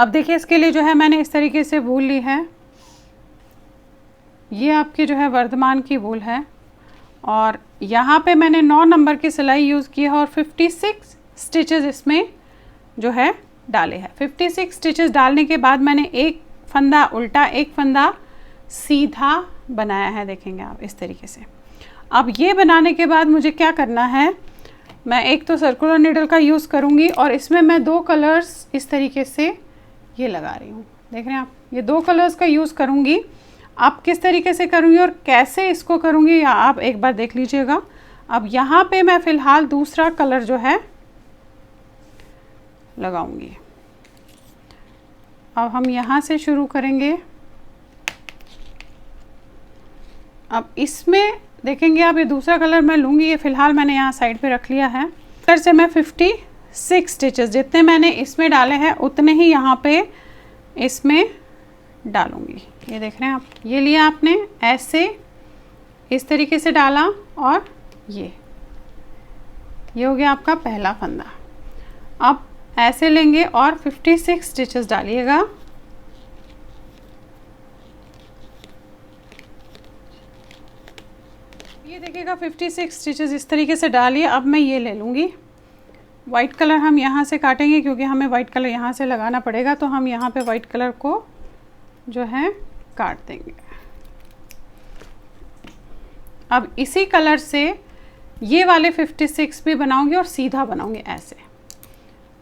अब देखिए इसके लिए जो है मैंने इस तरीके से वूल ली है, ये आपकी जो है वर्धमान की वूल है, और यहाँ पे मैंने 9 नंबर की सिलाई यूज़ की है और 56 स्टिचेस इसमें जो है डाले हैं। 56 स्टिचेस डालने के बाद मैंने एक फंदा उल्टा एक फंदा सीधा बनाया है, देखेंगे आप इस तरीके से। अब ये बनाने के बाद मुझे क्या करना है, मैं एक तो सर्कुलर नीडल का यूज़ करूँगी और इसमें मैं 2 कलर्स इस तरीके से ये लगा रही हूँ, देख रहे हैं आप, ये 2 कलर्स का यूज़ करूँगी। आप किस तरीके से करूँगी और कैसे इसको करूँगी या आप एक बार देख लीजिएगा। अब यहाँ पे मैं फ़िलहाल दूसरा कलर जो है लगाऊंगी। अब हम यहाँ से शुरू करेंगे। अब इसमें देखेंगे आप, ये दूसरा कलर मैं लूँगी, ये फ़िलहाल मैंने यहाँ साइड पे रख लिया है। फिर से मैं 56 स्टिचेस जितने मैंने इसमें डाले हैं उतने ही यहाँ पे इसमें डालूँगी। ये देख रहे हैं आप, ये लिया आपने ऐसे इस तरीके से डाला और ये हो गया आपका पहला फंदा। अब ऐसे लेंगे और 56 स्टिचेस डालिएगा। ये देखिएगा 56 स्टिचेस इस तरीके से डालिए। अब मैं ये ले लूँगी, वाइट कलर हम यहाँ से काटेंगे क्योंकि हमें वाइट कलर यहाँ से लगाना पड़ेगा, तो हम यहाँ पे वाइट कलर को जो है काट देंगे। अब इसी कलर से ये वाले 56 भी बनाऊंगी और सीधा बनाऊंगी ऐसे।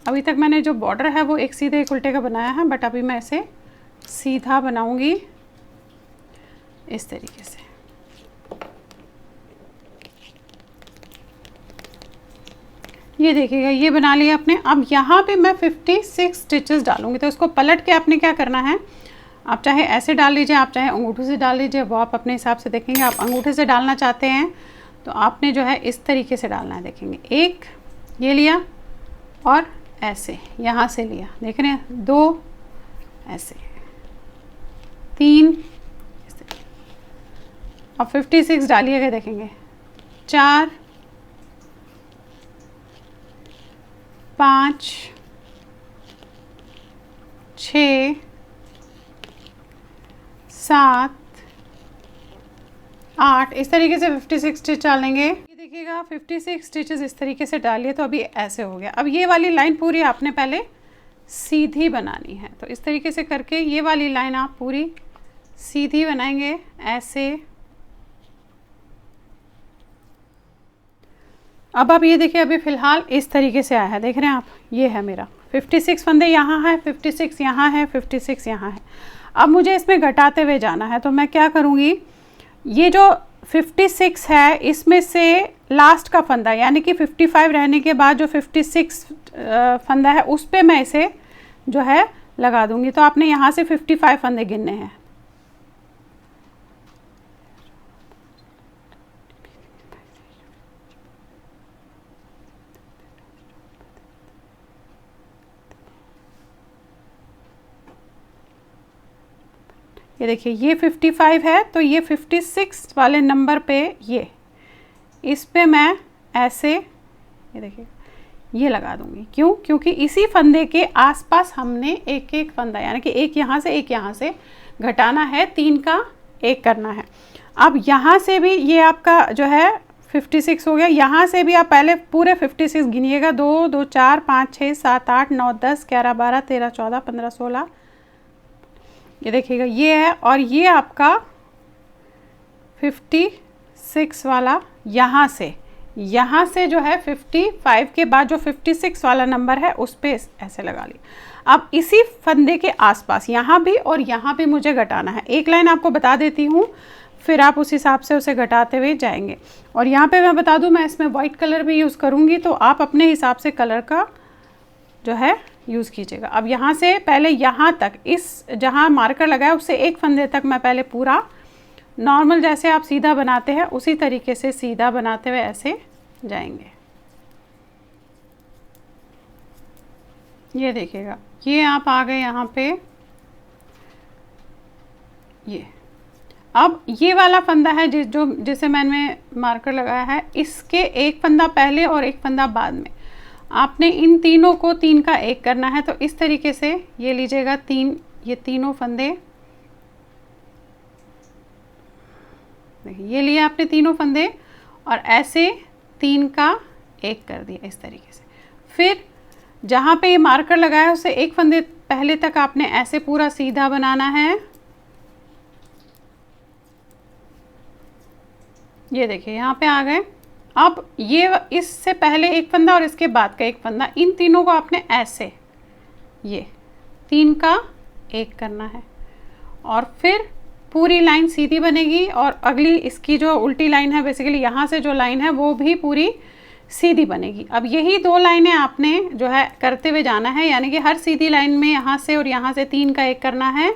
अभी तक मैंने जो बॉर्डर है वो एक सीधे एक उल्टे का बनाया है, बट अभी मैं ऐसे सीधा बनाऊंगी इस तरीके से। ये देखिएगा, ये बना लिया आपने। अब यहाँ पे मैं 56 स्टिचेस डालूंगी, तो इसको पलट के आपने क्या करना है, आप चाहे ऐसे डाल लीजिए, आप चाहे अंगूठे से डाल लीजिए, वो आप अपने हिसाब से देखेंगे। आप अंगूठे से डालना चाहते हैं तो आपने जो है इस तरीके से डालना है, देखेंगे। एक ये लिया और ऐसे यहाँ से लिया, देख रहे हैं, 2 ऐसे, 3 इस तरीके। अब 56 डालिएगा, देखेंगे 4 5 6 7 8 इस तरीके से 56 स्टिच डालेंगे। ये देखिएगा 56 स्टिचेस इस तरीके से डालिए, तो अभी ऐसे हो गया। अब ये वाली लाइन पूरी आपने पहले सीधी बनानी है, तो इस तरीके से करके ये वाली लाइन आप पूरी सीधी बनाएंगे ऐसे। अब आप ये देखिए, अभी फ़िलहाल इस तरीके से आया है, देख रहे हैं आप, ये है मेरा 56 फंदे यहाँ है, 56 यहाँ है, 56 यहाँ है। अब मुझे इसमें घटाते हुए जाना है, तो मैं क्या करूँगी, ये जो 56 है इसमें से लास्ट का फंदा यानी कि 55 रहने के बाद जो 56 फंदा है उस पे मैं इसे जो है लगा दूँगी। तो आपने यहाँ से 55 फंदे गिनने हैं। ये देखिए, ये 55 है, तो ये 56 वाले नंबर पे ये इस पे मैं ऐसे ये देखिए ये लगा दूंगी। क्यों? क्योंकि इसी फंदे के आसपास हमने एक एक फंदा यानी कि एक यहाँ से एक यहाँ से घटाना है, 3 का 1 करना है। अब यहाँ से भी ये आपका जो है 56 हो गया। यहाँ से भी आप पहले पूरे 56 गिनिएगा, 2 2 4 5 6 7 8 9 10 11 12 13 14 15 16, ये देखिएगा ये है। और ये आपका 56 वाला यहाँ से जो है 55 के बाद जो 56 वाला नंबर है उस पे ऐसे लगा ली। अब इसी फंदे के आसपास यहाँ भी और यहाँ भी मुझे घटाना है। एक लाइन आपको बता देती हूँ, फिर आप उस हिसाब से उसे घटाते हुए जाएंगे। और यहाँ पे मैं बता दूँ, मैं इसमें वाइट कलर भी यूज़ करूँगी, तो आप अपने हिसाब से कलर का जो है यूज़ कीजिएगा। अब यहाँ से पहले यहाँ तक, इस जहाँ मार्कर लगाया उससे एक फंदे तक मैं पहले पूरा नॉर्मल जैसे आप सीधा बनाते हैं उसी तरीके से सीधा बनाते हुए ऐसे जाएंगे। ये देखिएगा, ये आप आ गए यहाँ पे। ये अब ये वाला फंदा है जिसे मैंने मार्कर लगाया है, इसके एक फंदा पहले और एक फंदा बाद में। आपने इन तीनों को 3 का 1 करना है। तो इस तरीके से ये लीजिएगा 3, ये तीनों फंदे, देखिए ये लिए आपने तीनों फंदे और ऐसे 3 का 1 कर दिया इस तरीके से। फिर जहाँ पे ये मार्कर लगाया है उससे एक फंदे पहले तक आपने ऐसे पूरा सीधा बनाना है। ये देखिए यहाँ पे आ गए। अब ये इससे पहले एक फंदा और इसके बाद का एक फंदा, इन तीनों को आपने ऐसे ये 3 का 1 करना है और फिर पूरी लाइन सीधी बनेगी और अगली इसकी जो उल्टी लाइन है, बेसिकली यहाँ से जो लाइन है वो भी पूरी सीधी बनेगी। अब यही 2 लाइनें आपने जो है करते हुए जाना है, यानी कि हर सीधी लाइन में यहाँ से और यहाँ से 3 का 1 करना है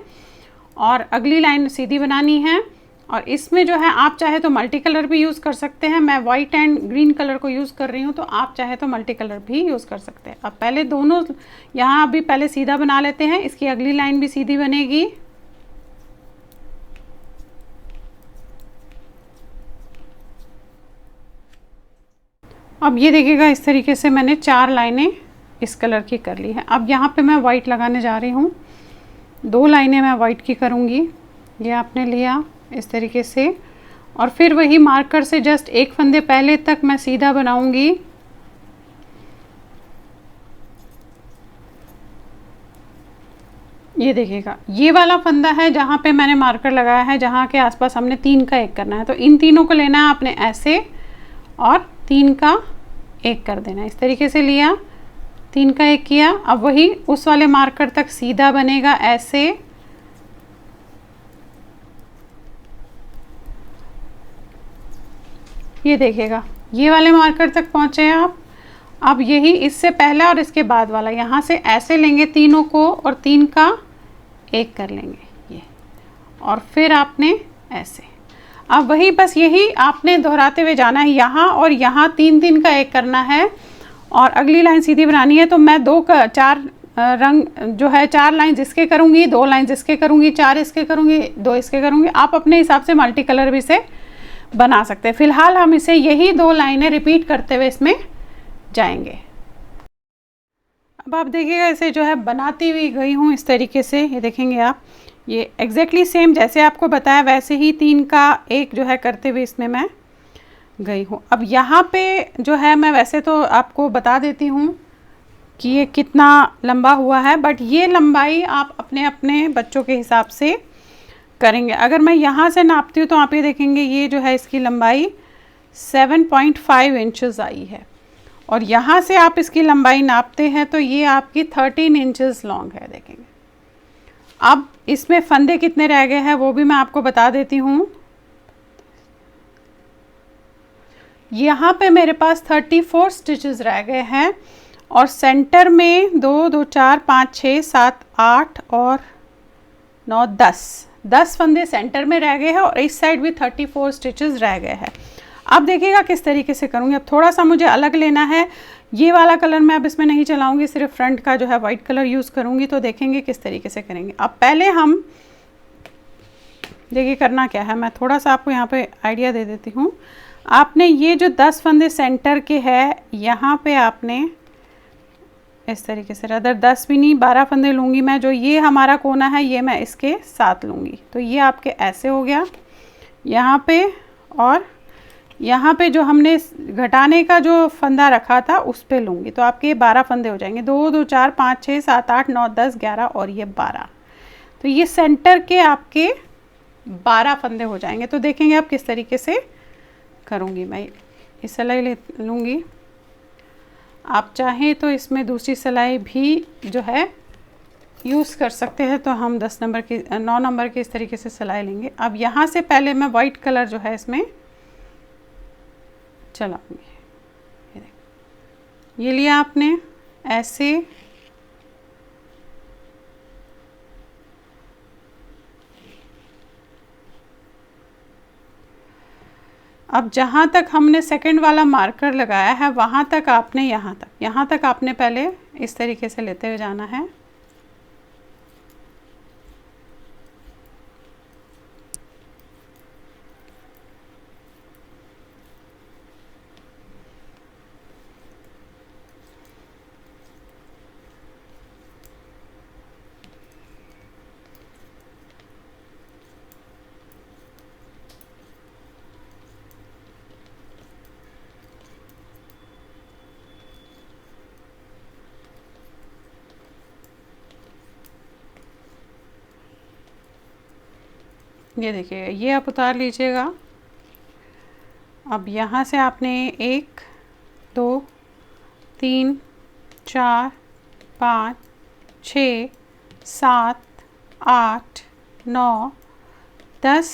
और अगली लाइन सीधी बनानी है। और इसमें जो है आप चाहे तो मल्टी कलर भी यूज़ कर सकते हैं। मैं वाइट एंड ग्रीन कलर को यूज़ कर रही हूँ, तो आप चाहे तो मल्टी कलर भी यूज़ कर सकते हैं। अब पहले दोनों यहाँ अभी पहले सीधा बना लेते हैं, इसकी अगली लाइन भी सीधी बनेगी। अब ये देखिएगा इस तरीके से मैंने 4 लाइनें इस कलर की कर ली है। अब यहाँ पे मैं वाइट लगाने जा रही हूँ, 2 लाइनें मैं वाइट की करूँगी। ये आपने लिया इस तरीके से और फिर वही मार्कर से जस्ट एक फंदे पहले तक मैं सीधा बनाऊंगी। ये देखिएगा ये वाला फंदा है जहाँ पे मैंने मार्कर लगाया है, जहाँ के आसपास हमने 3 का 1 करना है। तो इन तीनों को लेना है आपने ऐसे और 3 का 1 कर देना। इस तरीके से लिया, 3 का 1 किया। अब वही उस वाले मार्कर तक सीधा बनेगा ऐसे, ये देखिएगा ये वाले मार्कर तक पहुँचे आप। अब यही इससे पहला और इसके बाद वाला यहाँ से ऐसे लेंगे तीनों को और 3 का 1 कर लेंगे ये, और फिर आपने ऐसे। अब वही बस यही आपने दोहराते हुए जाना है, यहाँ और यहाँ 3 का 1 करना है और अगली लाइन सीधी बनानी है। तो मैं 4 रंग जो है 4 लाइन जिसके करूँगी, 2 लाइन जिसके करूँगी, 4 इसके करूँगी, 2 इसके करूँगी। आप अपने हिसाब से मल्टी कलर भी से बना सकते हैं। फिलहाल हम इसे यही 2 लाइनें रिपीट करते हुए इसमें जाएंगे। अब आप देखिएगा इसे जो है बनाती हुई गई हूँ इस तरीके से। ये देखेंगे आप, ये एग्जैक्टली सेम जैसे आपको बताया वैसे ही 3 का 1 जो है करते हुए इसमें मैं गई हूँ। अब यहाँ पे जो है मैं वैसे तो आपको बता देती हूँ कि ये कितना लंबा हुआ है, बट ये लंबाई आप अपने अपने बच्चों के हिसाब से करेंगे। अगर मैं यहाँ से नापती हूँ तो आप ये देखेंगे ये जो है इसकी लंबाई 7.5 इंचज़ आई है और यहाँ से आप इसकी लंबाई नापते हैं तो ये आपकी 13 इंचज़ लॉन्ग है। देखेंगे अब इसमें फंदे कितने रह गए हैं वो भी मैं आपको बता देती हूँ। यहाँ पे मेरे पास 34 स्टिचेस रह गए हैं और सेंटर में 2 2 4 5 6 7 8 और 9 10 फंदे सेंटर में रह गए हैं और इस साइड भी 34 स्टिचेस रह गए हैं। अब देखिएगा किस तरीके से करूँगी। अब थोड़ा सा मुझे अलग लेना है, ये वाला कलर मैं अब इसमें नहीं चलाऊँगी, सिर्फ फ्रंट का जो है वाइट कलर यूज़ करूँगी। तो देखेंगे किस तरीके से करेंगे। अब पहले हम देखिए करना क्या है, मैं थोड़ा सा आपको यहाँ पे आइडिया दे देती हूँ। आपने ये जो 10 फंदे सेंटर के हैं यहाँ पे आपने इस तरीके से, अदर 10 भी नहीं 12 फंदे लूँगी मैं। जो ये हमारा कोना है ये मैं इसके साथ लूँगी। तो ये आपके ऐसे हो गया यहाँ पे, और यहाँ पे जो हमने घटाने का जो फंदा रखा था उस पे लूँगी। तो आपके 12 फंदे हो जाएंगे, 2 2 4 5 6 7 8 9 10 11 और ये 12। तो ये सेंटर के आपके 12 फंदे हो जाएंगे। तो देखेंगे आप किस तरीके से करूँगी। मैं इस सिलाई ले लूँगी, आप चाहें तो इसमें दूसरी सिलाई भी जो है यूज़ कर सकते हैं। तो हम 10 नंबर की 9 नंबर की इस तरीके से सिलाई लेंगे। अब यहाँ से पहले मैं वाइट कलर जो है इसमें चलाऊँगी। ये लिया आपने ऐसे, अब जहाँ तक हमने सेकंड वाला मार्कर लगाया है वहाँ तक आपने यहाँ तक आपने पहले इस तरीके से लेते हुए जाना है। ये देखिएगा, ये आप उतार लीजिएगा। अब यहाँ से आपने 1 2 3 4 5 6 7 8 9 10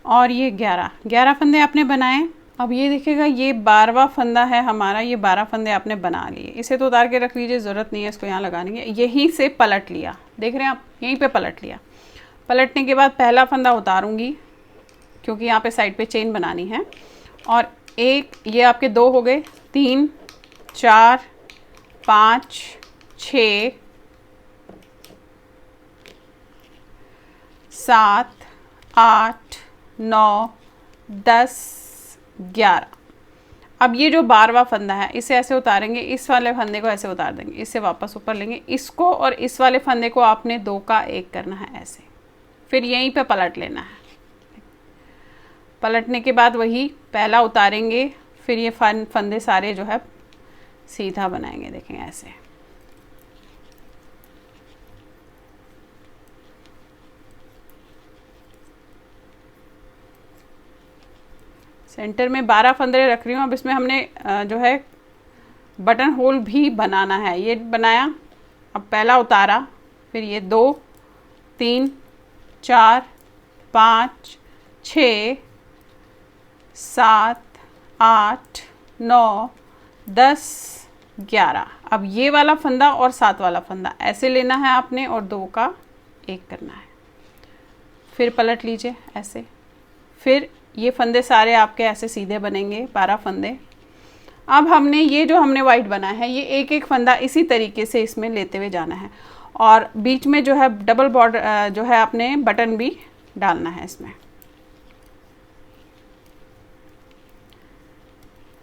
और ये 11 फंदे आपने बनाए। अब ये देखिएगा, ये 12वां फंदा है हमारा, ये 12 फंदे आपने बना लिए। इसे तो उतार के रख लीजिए, ज़रूरत नहीं है इसको यहाँ लगाने की। यहीं से पलट लिया, देख रहे हैं आप, यहीं पे पलट लिया। पलटने के बाद पहला फंदा उतारूंगी क्योंकि यहाँ पे साइड पे चेन बनानी है। और एक, ये आपके 2 हो गए, 3 4 5 6 7 8 9 10 11। अब ये जो 12वां फंदा है इसे ऐसे उतारेंगे, इस वाले फंदे को ऐसे उतार देंगे, इससे वापस ऊपर लेंगे इसको, और इस वाले फंदे को आपने 2 का 1 करना है ऐसे, फिर यहीं पे पलट लेना है। पलटने के बाद वही पहला उतारेंगे, फिर ये फंदे सारे जो है सीधा बनाएंगे, देखेंगे ऐसे। सेंटर में 12 फंदे रख रही हूँ। अब इसमें हमने जो है बटन होल भी बनाना है, ये बनाया। अब पहला उतारा, फिर ये 2 3 4 5 6 7 8 9 10 11। अब ये वाला फंदा और 7 वाला फंदा ऐसे लेना है आपने और 2 का 1 करना है, फिर पलट लीजिए ऐसे। फिर ये फंदे सारे आपके ऐसे सीधे बनेंगे, 12 फंदे। अब हमने ये जो हमने वाइट बना है, ये एक एक फंदा इसी तरीके से इसमें लेते हुए जाना है, और बीच में जो है डबल बॉर्डर जो है आपने बटन भी डालना है इसमें।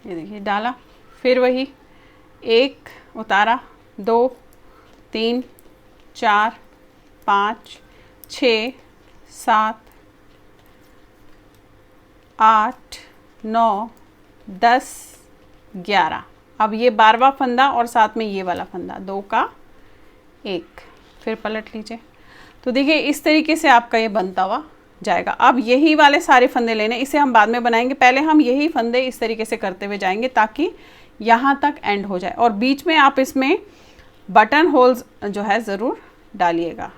ये देखिए डाला, फिर वही 1 उतारा, 2 3 4 5 6 7 8 9 10 11। अब ये 12वां फंदा और साथ में ये वाला फंदा, 2 का 1, फिर पलट लीजिए। तो देखिए इस तरीके से आपका ये बनता हुआ जाएगा। अब यही वाले सारे फंदे लेने, इसे हम बाद में बनाएंगे, पहले हम यही फंदे इस तरीके से करते हुए जाएंगे ताकि यहाँ तक एंड हो जाए। और बीच में आप इसमें बटन होल्स जो है ज़रूर डालिएगा।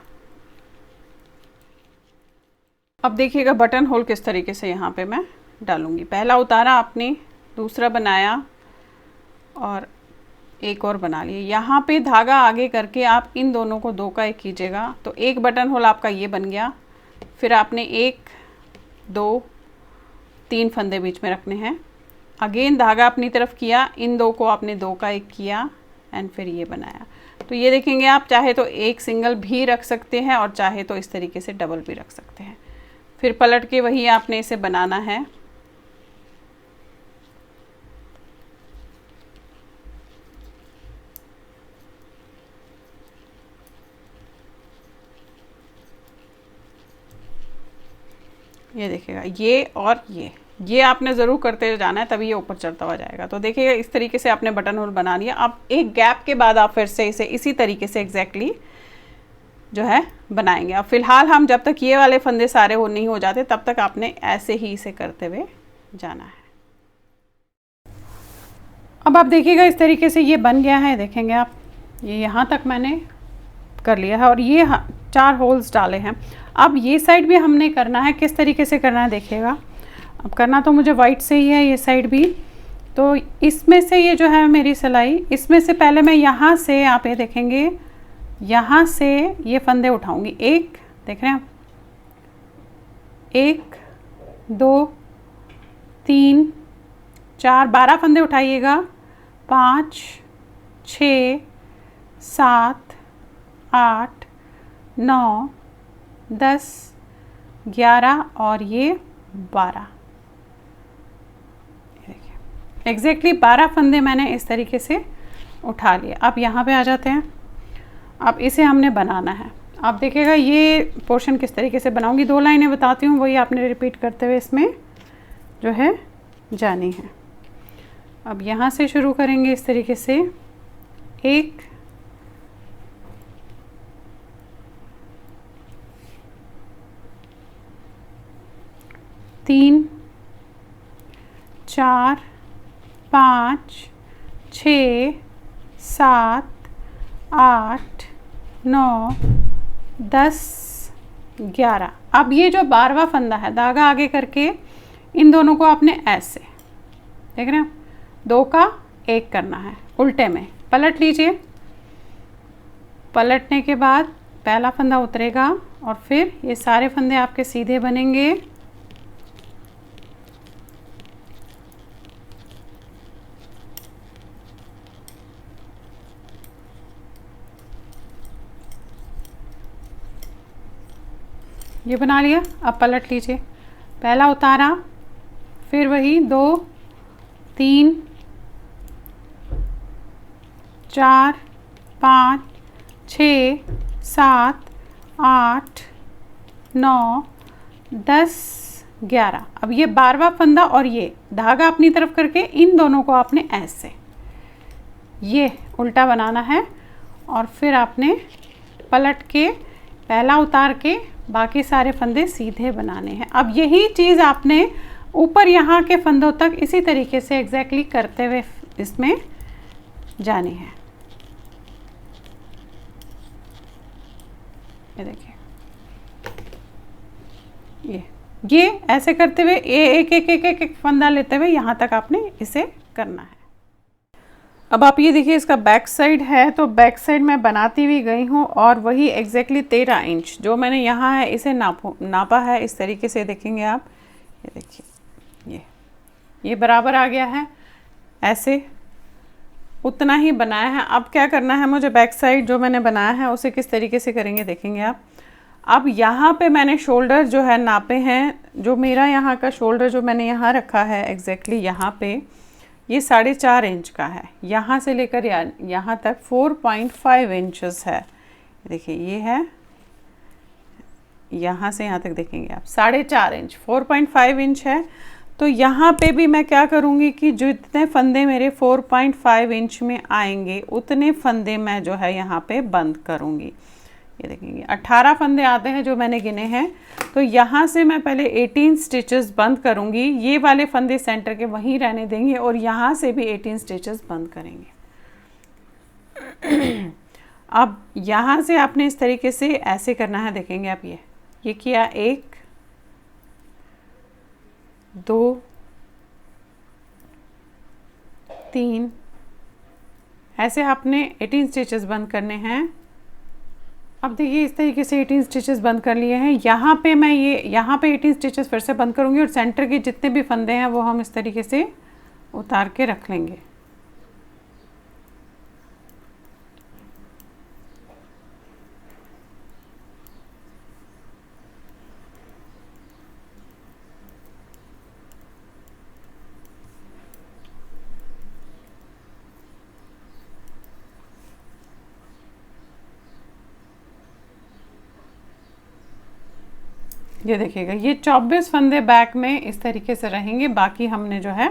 अब देखिएगा बटन होल किस तरीके से यहाँ पे मैं डालूंगी। पहला उतारा आपने, दूसरा बनाया और एक और बना लिए। यहाँ पे धागा आगे करके आप इन दोनों को 2 का 1 कीजिएगा, तो एक बटन होल आपका ये बन गया। फिर आपने 1 2 3 फंदे बीच में रखने हैं। अगेन धागा अपनी तरफ किया, इन 2 को आपने 2 का 1 किया एंड फिर ये बनाया। तो ये देखेंगे आप चाहे तो एक सिंगल भी रख सकते हैं और चाहे तो इस तरीके से डबल भी रख सकते हैं। फिर पलट के वही आपने इसे बनाना है। ये देखिएगा, ये और ये आपने ज़रूर करते जाना है, तभी ये ऊपर चढ़ता हुआ जाएगा। तो देखिएगा इस तरीके से आपने बटन होल बना लिया। अब एक गैप के बाद आप फिर से इसे इसी तरीके से एग्जैक्टली जो है बनाएंगे। अब फिलहाल हम जब तक ये वाले फंदे सारे हो नहीं हो जाते तब तक आपने ऐसे ही इसे करते हुए जाना है। अब आप देखिएगा इस तरीके से ये बन गया है, देखेंगे आप, ये यहाँ तक मैंने कर लिया है और ये 4 होल्स डाले हैं। अब ये साइड भी हमने करना है, किस तरीके से करना है देखिएगा। अब करना तो मुझे वाइट से ही है ये साइड भी, तो इसमें से ये जो है मेरी सिलाई, इसमें से पहले मैं यहाँ से, आप ये देखेंगे यहाँ से ये फंदे उठाऊंगी। 1 देख रहे हैं आप, 1 2 3 4 12 फंदे उठाइएगा, 5 6 7 8 9 10 11 और ये 12। देखिए एग्जैक्टली 12 फंदे मैंने इस तरीके से उठा लिए। अब यहाँ पे आ जाते हैं। अब इसे हमने बनाना है। अब देखिएगा ये पोर्शन किस तरीके से बनाऊंगी, 2 लाइनें बताती हूँ, वही आपने रिपीट करते हुए इसमें जो है जानी है। अब यहाँ से शुरू करेंगे इस तरीके से, 1 3 4 5 6 7 8 9 10 11। अब ये जो 12वां फंदा है, धागा आगे करके इन दोनों को आपने ऐसे, देख रहे हैं, 2 का 1 करना है, उल्टे में पलट लीजिए। पलटने के बाद पहला फंदा उतरेगा और फिर ये सारे फंदे आपके सीधे बनेंगे। ये बना लिया। अब पलट लीजिए, पहला उतारा, फिर वही 2 3 4 5 6 7 8 9 10 11। अब ये 12वां फंदा और ये धागा अपनी तरफ करके इन दोनों को आपने ऐसे ये उल्टा बनाना है और फिर आपने पलट के पहला उतार के बाकी सारे फंदे सीधे बनाने हैं। अब यही चीज़ आपने ऊपर यहाँ के फंदों तक इसी तरीके से एग्जैक्टली करते हुए इसमें जानी है। ये देखिए, ये ऐसे करते हुए एक एक एक एक एक फंदा लेते हुए यहाँ तक आपने इसे करना है। अब आप ये देखिए, इसका बैक साइड है, तो बैक साइड मैं बनाती हुई गई हूँ और वही एग्जैक्टली 13 इंच जो मैंने यहाँ है इसे नापा है। इस तरीके से देखेंगे आप, ये देखिए, ये बराबर आ गया है, ऐसे उतना ही बनाया है। अब क्या करना है मुझे, बैक साइड जो मैंने बनाया है उसे किस तरीके से करेंगे देखेंगे आप। अब यहाँ पे मैंने शोल्डर जो है नापे हैं, जो मेरा यहाँ का शोल्डर जो मैंने यहाँ रखा है एग्जैक्टली यहाँ पे, ये 4.5 इंच का है। यहाँ से लेकर यहाँ तक 4.5 इंचेस है। देखिए ये है, यहाँ से यहाँ तक देखेंगे आप 4.5 इंच, 4.5 इंच है। तो यहाँ पे भी मैं क्या करूँगी कि जितने फंदे मेरे 4.5 इंच में आएंगे उतने फंदे मैं जो है यहाँ पे बंद करूँगी। ये देखेंगे 18 फंदे आते हैं जो मैंने गिने हैं। तो यहाँ से मैं पहले 18 स्टिचेस बंद करूँगी, ये वाले फंदे सेंटर के वहीं रहने देंगे और यहाँ से भी 18 स्टिचेस बंद करेंगे। अब यहाँ से आपने इस तरीके से ऐसे करना है, देखेंगे आप, ये किया 1 2 3, ऐसे आपने 18 स्टिचेस बंद करने हैं। अब देखिए इस तरीके से 18 स्टिचेस बंद कर लिए हैं। यहाँ पे मैं यहाँ पे 18 स्टिचेस फिर से बंद करूँगी और सेंटर के जितने भी फंदे हैं वो हम इस तरीके से उतार के रख लेंगे। ये देखिएगा, ये 24 फंदे बैक में इस तरीके से रहेंगे। बाकी हमने जो है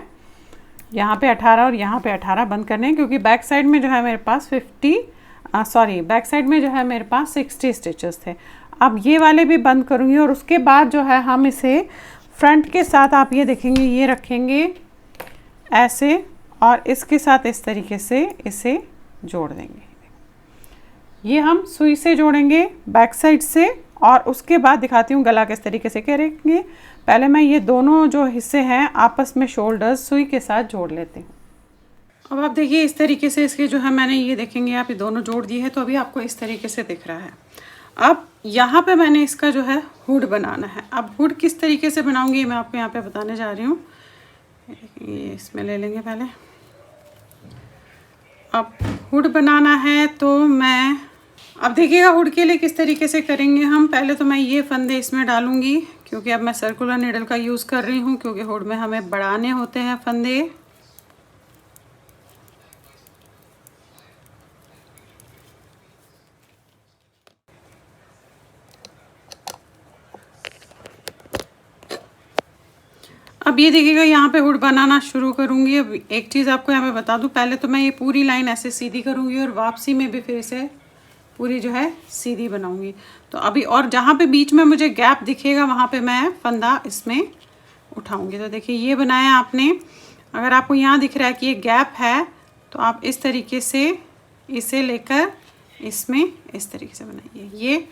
यहाँ पे 18 और यहाँ पे 18 बंद करने हैं, क्योंकि बैक साइड में जो है मेरे पास बैक साइड में जो है मेरे पास 60 स्टिचेस थे। अब ये वाले भी बंद करूँगी और उसके बाद जो है हम इसे फ्रंट के साथ, आप ये देखेंगे, ये रखेंगे ऐसे और इसके साथ इस तरीके से इसे जोड़ देंगे। ये हम सुई से जोड़ेंगे बैक साइड से और उसके बाद दिखाती हूँ गला किस तरीके से करेंगे। पहले मैं ये दोनों जो हिस्से हैं आपस में शोल्डर्स सुई के साथ जोड़ लेती हूँ। अब आप देखिए इस तरीके से इसके जो है मैंने ये देखेंगे आप, ये दोनों जोड़ दिए हैं, तो अभी आपको इस तरीके से दिख रहा है। अब यहाँ पे मैंने इसका जो है हुड बनाना है। अब हुड किस तरीके से बनाऊँगी मैं आपको यहाँ पे बताने जा रही हूँ। ये इसमें ले लेंगे पहले। अब हुड बनाना है तो मैं, अब देखिएगा हुड के लिए किस तरीके से करेंगे हम। पहले तो मैं ये फंदे इसमें डालूंगी, क्योंकि अब मैं सर्कुलर नीडल का यूज़ कर रही हूँ, क्योंकि हुड में हमें बढ़ाने होते हैं फंदे। अब ये देखिएगा यहाँ पे हुड बनाना शुरू करूँगी। अब एक चीज़ आपको यहाँ पे बता दूँ, पहले तो मैं ये पूरी लाइन ऐसे सीधी करूँगी और वापसी में भी फिर से पूरी जो है सीधी बनाऊंगी। तो अभी और जहाँ पे बीच में मुझे गैप दिखेगा वहाँ पे मैं फंदा इसमें उठाऊंगी। तो देखिए ये बनाया आपने। अगर आपको यहाँ दिख रहा है कि ये गैप है तो आप इस तरीके से इसे लेकर इसमें इस तरीके से बनाइए ये।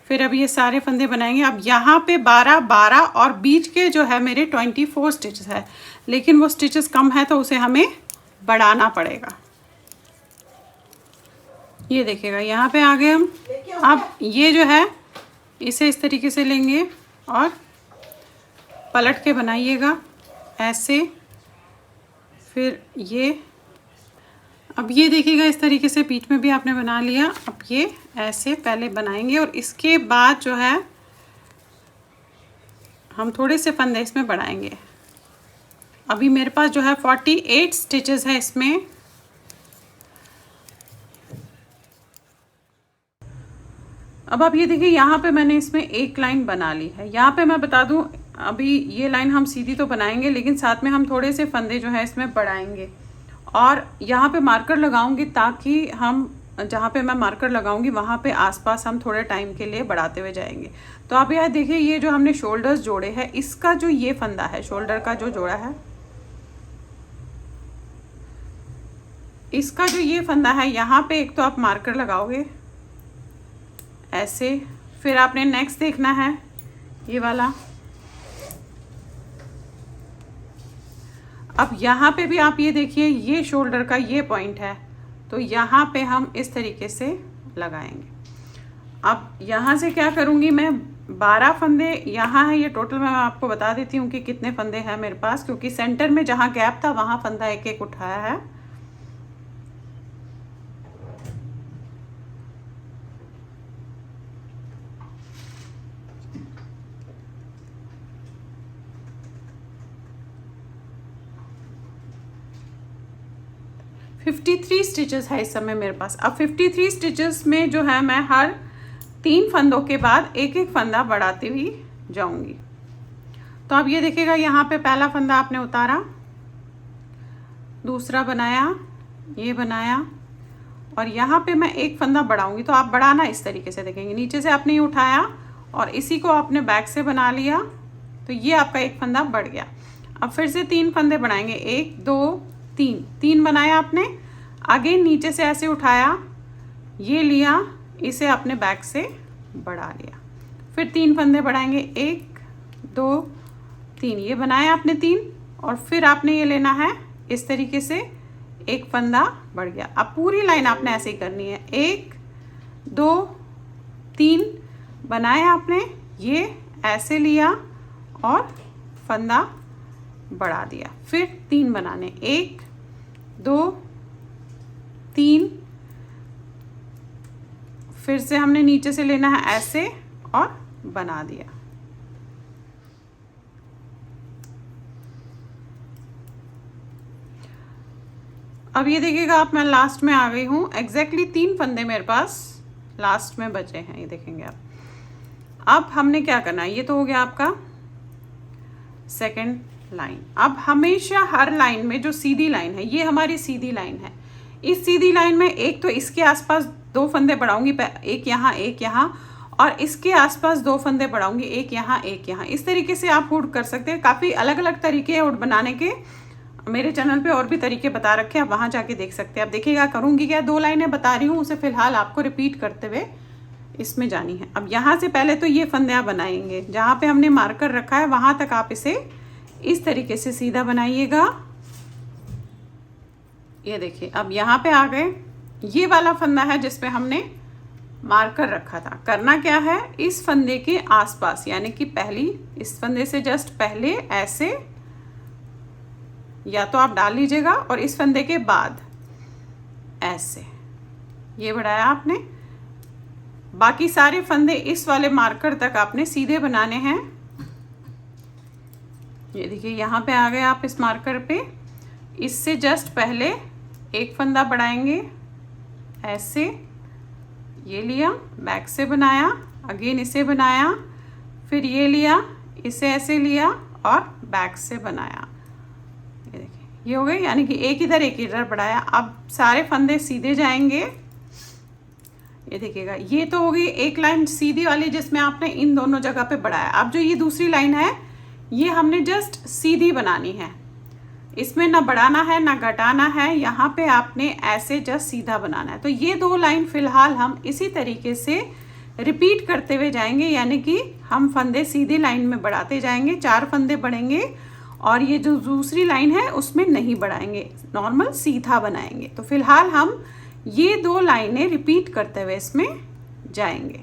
फिर अब ये सारे फंदे बनाएंगे। अब यहाँ पे 12 और बीच के जो है मेरे 24 स्टिचेस है, लेकिन वो स्टिचेस कम है तो उसे हमें बढ़ाना पड़ेगा। ये देखिएगा यहाँ पे आ गए हम। अब ये जो है इसे इस तरीके से लेंगे और पलट के बनाइएगा ऐसे। फिर ये, अब ये देखिएगा इस तरीके से बीच में भी आपने बना लिया। अब ये ऐसे पहले बनाएंगे और इसके बाद जो है हम थोड़े से फंदे इसमें बढ़ाएंगे। अभी मेरे पास जो है 48 स्टिचेस है इसमें। अब आप ये देखिए यहाँ पे मैंने इसमें एक लाइन बना ली है। यहाँ पे मैं बता दूँ, अभी ये लाइन हम सीधी तो बनाएंगे लेकिन साथ में हम थोड़े से फंदे जो है इसमें बढ़ाएंगे और यहाँ पे मार्कर लगाऊंगी ताकि हम जहाँ पे मैं मार्कर लगाऊंगी वहाँ पे आसपास हम थोड़े टाइम के लिए बढ़ाते हुए जाएंगे। तो आप यहाँ देखिए ये जो हमने शोल्डर्स जोड़े हैं, इसका जो ये फंदा है शोल्डर का जो जोड़ा है, इसका जो ये फंदा है यहाँ पे एक तो आप मार्कर लगाओगे ऐसे। फिर आपने नेक्स्ट देखना है ये वाला। अब यहाँ पे भी आप ये देखिए ये शोल्डर का ये पॉइंट है तो यहाँ पे हम इस तरीके से लगाएंगे। अब यहाँ से क्या करूँगी मैं, 12 फंदे यहाँ है। ये टोटल मैं आपको बता देती हूँ कि कितने फंदे हैं मेरे पास, क्योंकि सेंटर में जहाँ गैप था वहाँ फंदा एक एक उठाया है। फिफ्टी 53 स्टिचेस है इस समय मेरे पास। अब 53 स्टिचेस में जो है मैं हर 3 फंदों के बाद एक एक फंदा बढ़ाती हुई जाऊंगी। तो अब ये देखिएगा यहाँ पे पहला फंदा आपने उतारा, दूसरा बनाया, ये बनाया और यहाँ पे मैं एक फंदा बढ़ाऊंगी। तो आप बढ़ाना इस तरीके से देखेंगे, नीचे से आपने ये उठाया और इसी को आपने बैक से बना लिया तो ये आपका एक फंदा बढ़ गया। अब फिर से 3 फंदे बनाएंगे, 1 2 3 बनाया आपने। आगे नीचे से ऐसे उठाया, ये लिया, इसे आपने बैक से बढ़ा लिया। फिर 3 फंदे बढ़ाएंगे, 1 2 3, ये बनाया आपने 3 और फिर आपने ये लेना है इस तरीके से, एक फंदा बढ़ गया। अब पूरी लाइन आपने ऐसे ही करनी है, 1 2 3 बनाया आपने, ये ऐसे लिया और फंदा बढ़ा दिया। फिर 3 बनाने, 1 2 3, फिर से हमने नीचे से लेना है ऐसे और बना दिया। अब ये देखिएगा आप, मैं लास्ट में आ गई हूँ। एग्जैक्टली 3 फंदे मेरे पास लास्ट में बचे हैं, ये देखेंगे आप। अब हमने क्या करना है, ये तो हो गया आपका सेकंड लाइन। अब हमेशा हर लाइन में जो सीधी लाइन है, ये हमारी सीधी लाइन है। इस सीधी लाइन में एक तो इसके आसपास 2 फंदे बढ़ाऊंगी, एक यहाँ एक यहाँ, और इसके आसपास 2 फंदे बढ़ाऊंगी, एक यहाँ एक यहाँ। इस तरीके से आप हुड कर सकते हैं। काफ़ी अलग अलग तरीके हैं हुड बनाने के, मेरे चैनल पे और भी तरीके बता रखे हैं, आप वहाँ जाके देख सकते हैं। आप देखिएगा करूँगी क्या, 2 लाइनें बता रही हूँ, उसे फिलहाल आपको रिपीट करते हुए इसमें जानी है। अब यहाँ से पहले तो ये फंदे आप बनाएंगे, जहाँ पे हमने मार्कर रखा है वहाँ तक आप इसे इस तरीके से सीधा बनाइएगा। ये देखिए अब यहाँ पे आ गए। ये वाला फंदा है जिसपे हमने मार्कर रखा था। करना क्या है, इस फंदे के आसपास, यानी कि पहली इस फंदे से जस्ट पहले ऐसे या तो आप डाल लीजिएगा और इस फंदे के बाद ऐसे ये बढ़ाया आपने। बाकी सारे फंदे इस वाले मार्कर तक आपने सीधे बनाने हैं। ये देखिए यहाँ पे आ गए आप इस मार्कर पे, इससे जस्ट पहले एक फंदा बढ़ाएंगे ऐसे, ये लिया, बैक से बनाया, अगेन इसे बनाया, फिर ये लिया, इसे ऐसे लिया और बैक से बनाया। ये देखिए ये हो गए, यानी कि एक इधर बढ़ाया। अब सारे फंदे सीधे जाएंगे। ये देखिएगा ये तो होगी एक लाइन सीधी वाली जिसमें आपने इन दोनों जगह पे बढ़ाया। अब जो ये दूसरी लाइन है, ये हमने जस्ट सीधी बनानी है, इसमें ना बढ़ाना है ना घटाना है, यहाँ पे आपने ऐसे जस्ट सीधा बनाना है। तो ये 2 लाइन फिलहाल हम इसी तरीके से रिपीट करते हुए जाएंगे, यानी कि हम फंदे सीधी लाइन में बढ़ाते जाएंगे, 4 फंदे बढ़ेंगे और ये जो दूसरी लाइन है उसमें नहीं बढ़ाएंगे, नॉर्मल सीधा बनाएंगे। तो फिलहाल हम ये 2 लाइनें रिपीट करते हुए इसमें जाएंगे।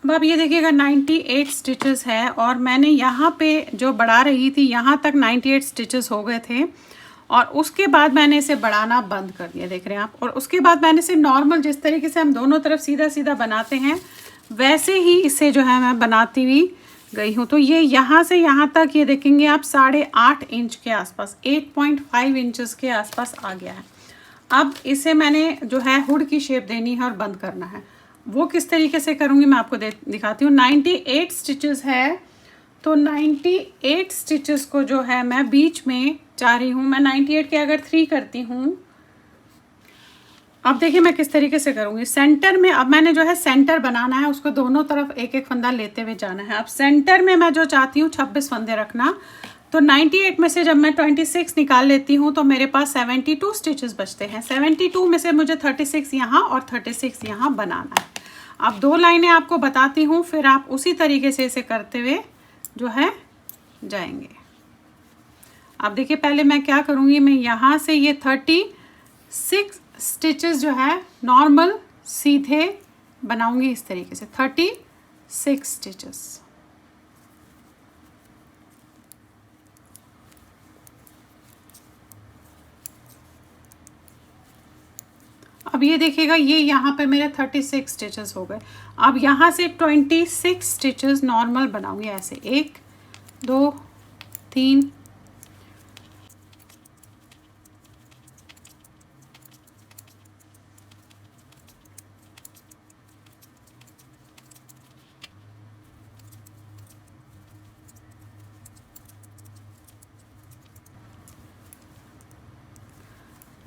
अब आप ये देखिएगा 98 स्टिचेस है और मैंने यहाँ पे जो बढ़ा रही थी यहाँ तक 98 स्टिचेस हो गए थे और उसके बाद मैंने इसे बढ़ाना बंद कर दिया, देख रहे हैं आप। और उसके बाद मैंने इसे नॉर्मल जिस तरीके से हम दोनों तरफ सीधा सीधा बनाते हैं वैसे ही इसे जो है मैं बनाती हुई गई हूँ। तो ये यहाँ से यहाँ तक ये देखेंगे आप 8.5 इंच के आसपास, 8.5 इंचेस के आसपास आ गया है। अब इसे मैंने जो है हुड की शेप देनी है और बंद करना है। वो किस तरीके से करूँगी मैं आपको दिखाती हूँ। 98 स्टिचेस है, तो 98 स्टिचेस को जो है मैं बीच में जा रही हूँ। मैं 98 के अगर 3 करती हूँ, अब देखिए मैं किस तरीके से करूँगी। सेंटर में अब मैंने जो है सेंटर बनाना है, उसको दोनों तरफ एक एक फंदा लेते हुए जाना है। अब सेंटर में मैं जो चाहती हूँ 26 फंदे रखना, तो 98 में से जब मैं 26 निकाल लेती हूँ तो मेरे पास 72 स्टिचेस बचते हैं। 72 में से मुझे 36 यहाँ और 36 यहाँ बनाना है। अब 2 लाइनें आपको बताती हूँ, फिर आप उसी तरीके से इसे करते हुए जो है जाएंगे। अब देखिए पहले मैं क्या करूँगी, मैं यहाँ से ये 36 स्टिचेस जो है नॉर्मल सीधे बनाऊँगी इस तरीके से, 36 स्टिचेस। अब ये देखिएगा ये यहाँ पे मेरे 36 स्टिचेस हो गए। अब यहाँ से 26 स्टिचेस नॉर्मल बनाऊंगी ऐसे, 1 2 3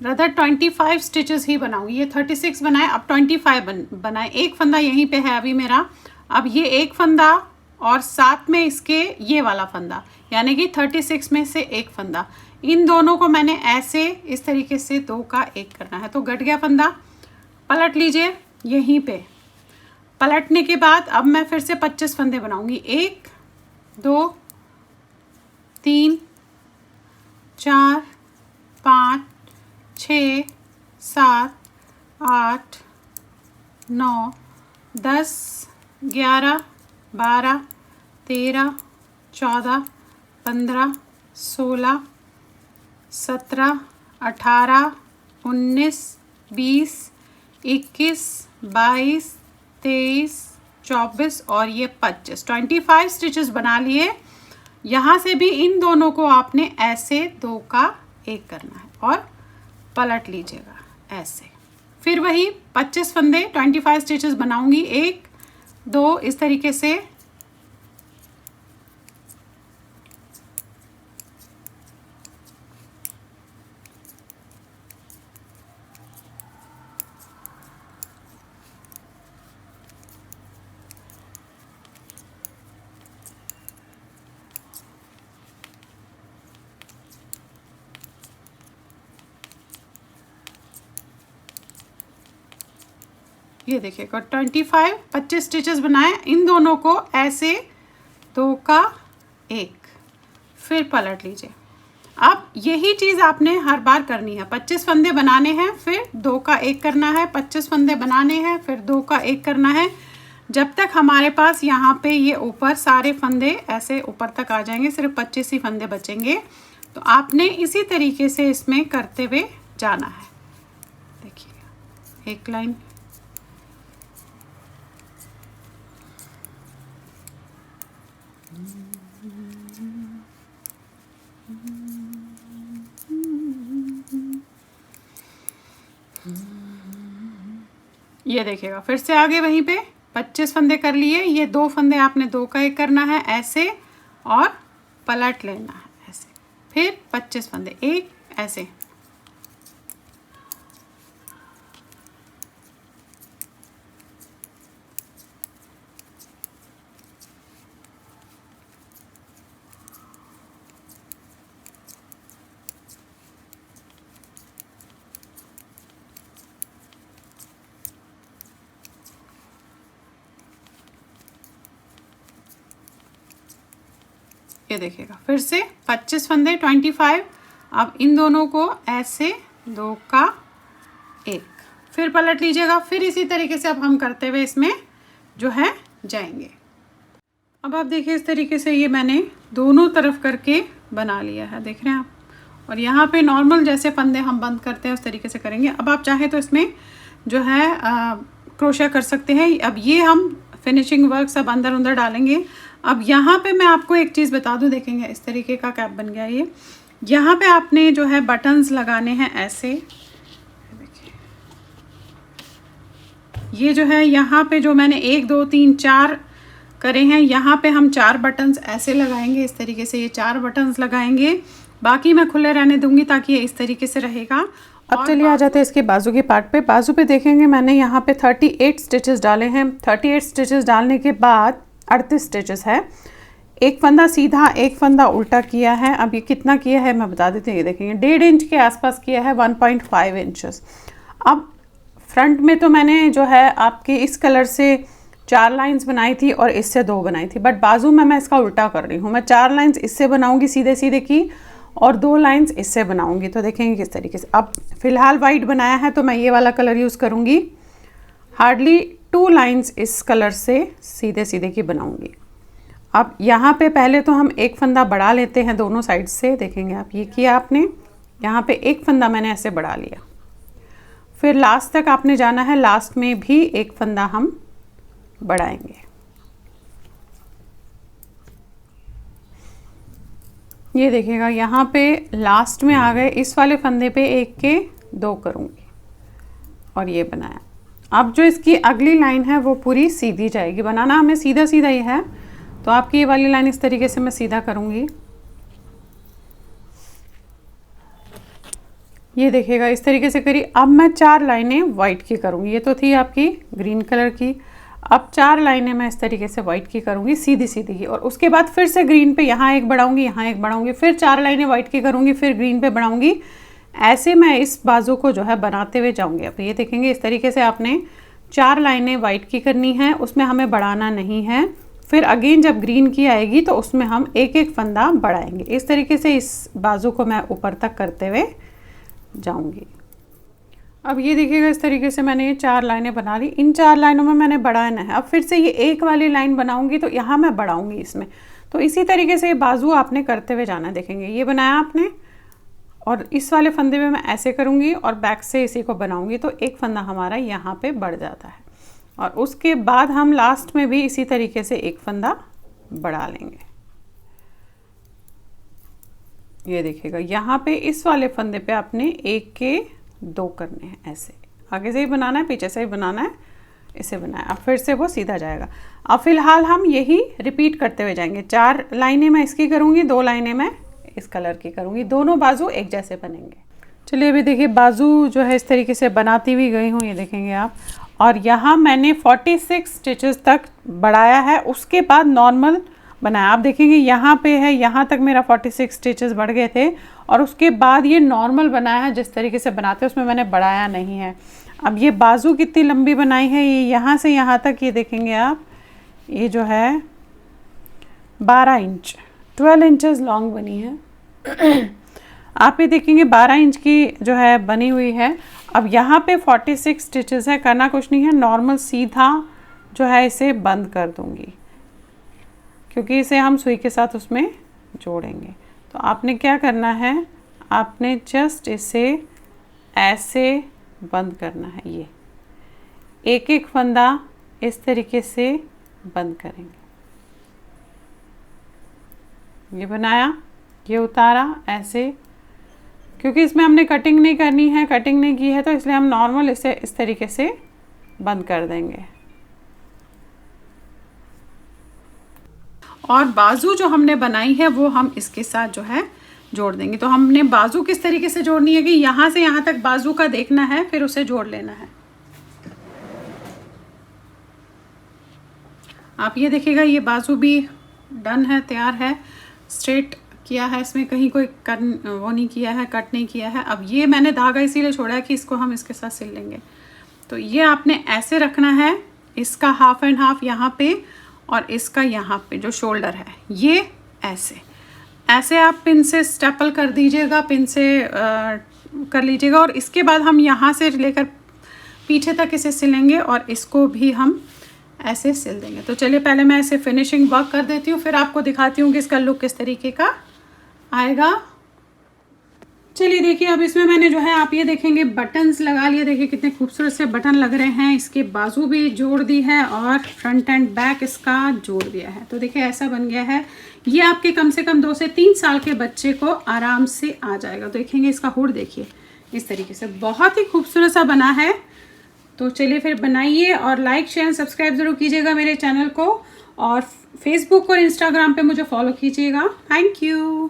रदर 25 स्टिचेस ही बनाऊंगी। ये 36 बनाए, अब 25 बनाए। एक फंदा यहीं पे है अभी मेरा, अब ये एक फंदा और साथ में इसके ये वाला फंदा, यानी कि 36 में से एक फंदा, इन दोनों को मैंने ऐसे इस तरीके से 2 का 1 करना है। तो घट गया फंदा, पलट लीजिए। यहीं पे पलटने के बाद अब मैं फिर से 25 फंदे बनाऊंगी, 1 2 3 4 5 6 7 8 9 10 11 12 13 14 15 16 17 18 19 20 21 22 23 24 और ये 25 स्टिचेस बना लिए। यहाँ से भी इन दोनों को आपने ऐसे 2 का 1 करना है और पलट लीजिएगा ऐसे। फिर वही 25 फंदे 25 स्टिचेस बनाऊंगी, 1 2 इस तरीके से। ये देखिएगा 25 स्टिचेस बनाए, इन दोनों को ऐसे 2 का 1, फिर पलट लीजिए। अब यही चीज़ आपने हर बार करनी है। 25 फंदे बनाने हैं, फिर 2 का 1 करना है, 25 फंदे बनाने हैं, फिर 2 का 1 करना है, जब तक हमारे पास यहाँ पे ये ऊपर सारे फंदे ऐसे ऊपर तक आ जाएंगे, सिर्फ 25 ही फंदे बचेंगे। तो आपने इसी तरीके से इसमें करते हुए जाना है। देखिए एक लाइन, ये देखिएगा फिर से आगे वहीं पे 25 फंदे कर लिए। ये 2 फंदे आपने 2 का 1 करना है ऐसे और पलट लेना है ऐसे, फिर 25 फंदे 1 ऐसे। ये देखिएगा फिर से 25 फंदे 25। अब इन दोनों को ऐसे 2 का 1 फिर पलट लीजिएगा। फिर इसी तरीके से अब हम करते हुए इसमें जो है जाएंगे। अब आप देखिए इस तरीके से ये मैंने दोनों तरफ करके बना लिया है, देख रहे हैं आप। और यहाँ पे नॉर्मल जैसे फंदे हम बंद करते हैं उस तरीके से करेंगे। अब आप चाहें तो इसमें जो है क्रोशा कर सकते हैं। अब ये हम फिनिशिंग वर्क सब अंदर अंदर डालेंगे। अब यहाँ पे मैं आपको एक चीज़ बता दूँ, देखेंगे इस तरीके का कैप बन गया ये। यहाँ पे आपने जो है बटन्स लगाने हैं ऐसे, देखिए ये जो है यहाँ पे जो मैंने 1 2 3 4 करे हैं, यहाँ पे हम 4 बटन्स ऐसे लगाएंगे। इस तरीके से ये 4 बटन्स लगाएंगे, बाकी मैं खुले रहने दूंगी ताकि ये इस तरीके से रहेगा। अब चलिए आ जाते हैं इसके बाजू के पार्ट पे। बाजू पे देखेंगे मैंने यहाँ पे 38 स्टिचेस डाले हैं। 38 स्टिचेस डालने के बाद 38 स्टिचेस है। एक फंदा सीधा, एक फंदा उल्टा किया है। अब ये कितना किया है मैं बता देती हूँ। ये देखेंगे 1.5 इंच के आसपास किया है, 1.5 इंचेस। अब फ्रंट में तो मैंने जो है आपके इस कलर से 4 लाइंस बनाई थी और इससे 2 बनाई थी, बट बाजू में मैं इसका उल्टा कर रही हूँ। मैं 4 लाइंस इससे बनाऊँगी सीधे सीधे की, और 2 लाइंस इससे बनाऊंगी। तो देखेंगे किस तरीके से। अब फिलहाल वाइट बनाया है तो मैं ये वाला कलर यूज़ करूँगी। हार्डली 2 लाइंस इस कलर से सीधे सीधे की बनाऊंगी। अब यहाँ पे पहले तो हम एक फंदा बढ़ा लेते हैं दोनों साइड से। देखेंगे आप, ये किया आपने, यहाँ पे एक फंदा मैंने ऐसे बढ़ा लिया। फिर लास्ट तक आपने जाना है, लास्ट में भी एक फंदा हम बढ़ाएंगे। ये देखिएगा यहाँ पे लास्ट में आ गए, इस वाले फंदे पे 1 के 2 करूँगी और ये बनाया। अब जो इसकी अगली लाइन है वो पूरी सीधी जाएगी। बनाना हमें सीधा सीधा ही है, तो आपकी ये वाली लाइन इस तरीके से मैं सीधा करूँगी। ये देखिएगा इस तरीके से करी। अब मैं 4 लाइनें वाइट की करूँगी। ये तो थी आपकी ग्रीन कलर की, अब 4 लाइनें मैं इस तरीके से वाइट की करूँगी सीधी सीधी की। और उसके बाद फिर से ग्रीन पे यहाँ एक बढ़ाऊँगी, यहाँ एक बढ़ाऊँगी, फिर 4 लाइनें वाइट की करूँगी, फिर ग्रीन पे बढ़ाऊँगी। ऐसे मैं इस बाजू को जो है बनाते हुए जाऊँगी। अब ये देखेंगे इस तरीके से आपने 4 लाइनें वाइट की करनी है, उसमें हमें बढ़ाना नहीं है। फिर अगेन जब ग्रीन की आएगी तो उसमें हम एक एक फंदा बढ़ाएंगे। इस तरीके से इस बाजू को मैं ऊपर तक करते हुए जाऊँगी। अब ये देखिएगा इस तरीके से मैंने ये 4 लाइनें बना ली। इन 4 लाइनों में मैंने बढ़ाना है। अब फिर से ये एक वाली लाइन बनाऊंगी तो यहाँ मैं बढ़ाऊंगी इसमें। तो इसी तरीके से ये बाजू आपने करते हुए जाना है। देखेंगे ये बनाया आपने, और इस वाले फंदे में मैं ऐसे करूँगी और बैक से इसी को बनाऊँगी तो एक फंदा हमारा यहाँ पे बढ़ जाता है। और उसके बाद हम लास्ट में भी इसी तरीके से एक फंदा बढ़ा लेंगे। ये देखिएगा यहाँ पे इस वाले फंदे पे आपने 1 के 2 करने हैं। ऐसे आगे से ही बनाना है, पीछे से ही बनाना है, इसे बनाया। अब फिर से वो सीधा जाएगा। अब फिलहाल हम यही रिपीट करते हुए जाएंगे। 4 लाइनें मैं इसकी करूँगी, 2 लाइनें मैं इस कलर की करूँगी, दोनों बाजू एक जैसे बनेंगे। चलिए अभी देखिए बाजू जो है इस तरीके से बनाती हुई गई हूँ, ये देखेंगे आप। और यहाँ मैंने 46 स्टिचेस तक बढ़ाया है, उसके बाद नॉर्मल बनाया। आप देखेंगे यहाँ पे है, यहाँ तक मेरा 46 स्टिचेस बढ़ गए थे और उसके बाद ये नॉर्मल बनाया है। जिस तरीके से बनाते हैं उसमें मैंने बढ़ाया नहीं है। अब ये बाजू कितनी लंबी बनाई है, ये यहाँ से यहाँ तक, ये देखेंगे आप, ये जो है 12 इंच 12 इंचेस लॉन्ग बनी है। आप ये देखेंगे 12 इंच की जो है बनी हुई है। अब यहाँ पे 46 स्टिचेस है, करना कुछ नहीं है, नॉर्मल सीधा जो है इसे बंद कर दूँगी क्योंकि इसे हम सुई के साथ उसमें जोड़ेंगे। तो आपने क्या करना है, आपने जस्ट इसे ऐसे बंद करना है। ये एक एक फंदा इस तरीके से बंद करेंगे। ये बनाया, ये उतारा ऐसे, क्योंकि इसमें हमने कटिंग नहीं करनी है, कटिंग नहीं की है, तो इसलिए हम नॉर्मल इसे इस तरीके से बंद कर देंगे। और बाजू जो हमने बनाई है वो हम इसके साथ जो है जोड़ देंगे। तो हमने बाजू किस तरीके से जोड़नी है कि यहाँ से यहाँ तक बाजू का देखना है, फिर उसे जोड़ लेना है। आप ये देखिएगा ये बाजू भी डन है, तैयार है, स्ट्रेट किया है, इसमें कहीं कोई वो नहीं किया है, कट नहीं किया है। अब ये मैंने धागा इसीलिए छोड़ा है कि इसको हम इसके साथ सिल लेंगे। तो ये आपने ऐसे रखना है, इसका हाफ एंड हाफ यहाँ पे और इसका यहाँ पे जो शोल्डर है ये ऐसे। ऐसे आप पिन से स्टेपल कर दीजिएगा, पिन से कर लीजिएगा। और इसके बाद हम यहाँ से लेकर पीछे तक इसे सिलेंगे और इसको भी हम ऐसे सिल देंगे। तो चलिए पहले मैं ऐसे फिनिशिंग वर्क कर देती हूँ, फिर आपको दिखाती हूँ कि इसका लुक किस तरीके का आएगा। चलिए देखिए, अब इसमें मैंने जो है, आप ये देखेंगे बटन्स लगा लिए। देखिए कितने खूबसूरत से बटन लग रहे हैं। इसके बाजू भी जोड़ दी है और फ्रंट एंड बैक इसका जोड़ दिया है। तो देखिए ऐसा बन गया है। ये आपके कम से कम 2 से 3 साल के बच्चे को आराम से आ जाएगा। देखेंगे इसका हुड, देखिए इस तरीके से बहुत ही खूबसूरत सा बना है। तो चलिए फिर बनाइए और लाइक शेयर सब्सक्राइब ज़रूर कीजिएगा मेरे चैनल को, और फेसबुक और इंस्टाग्राम पे मुझे फॉलो कीजिएगा। Thank you.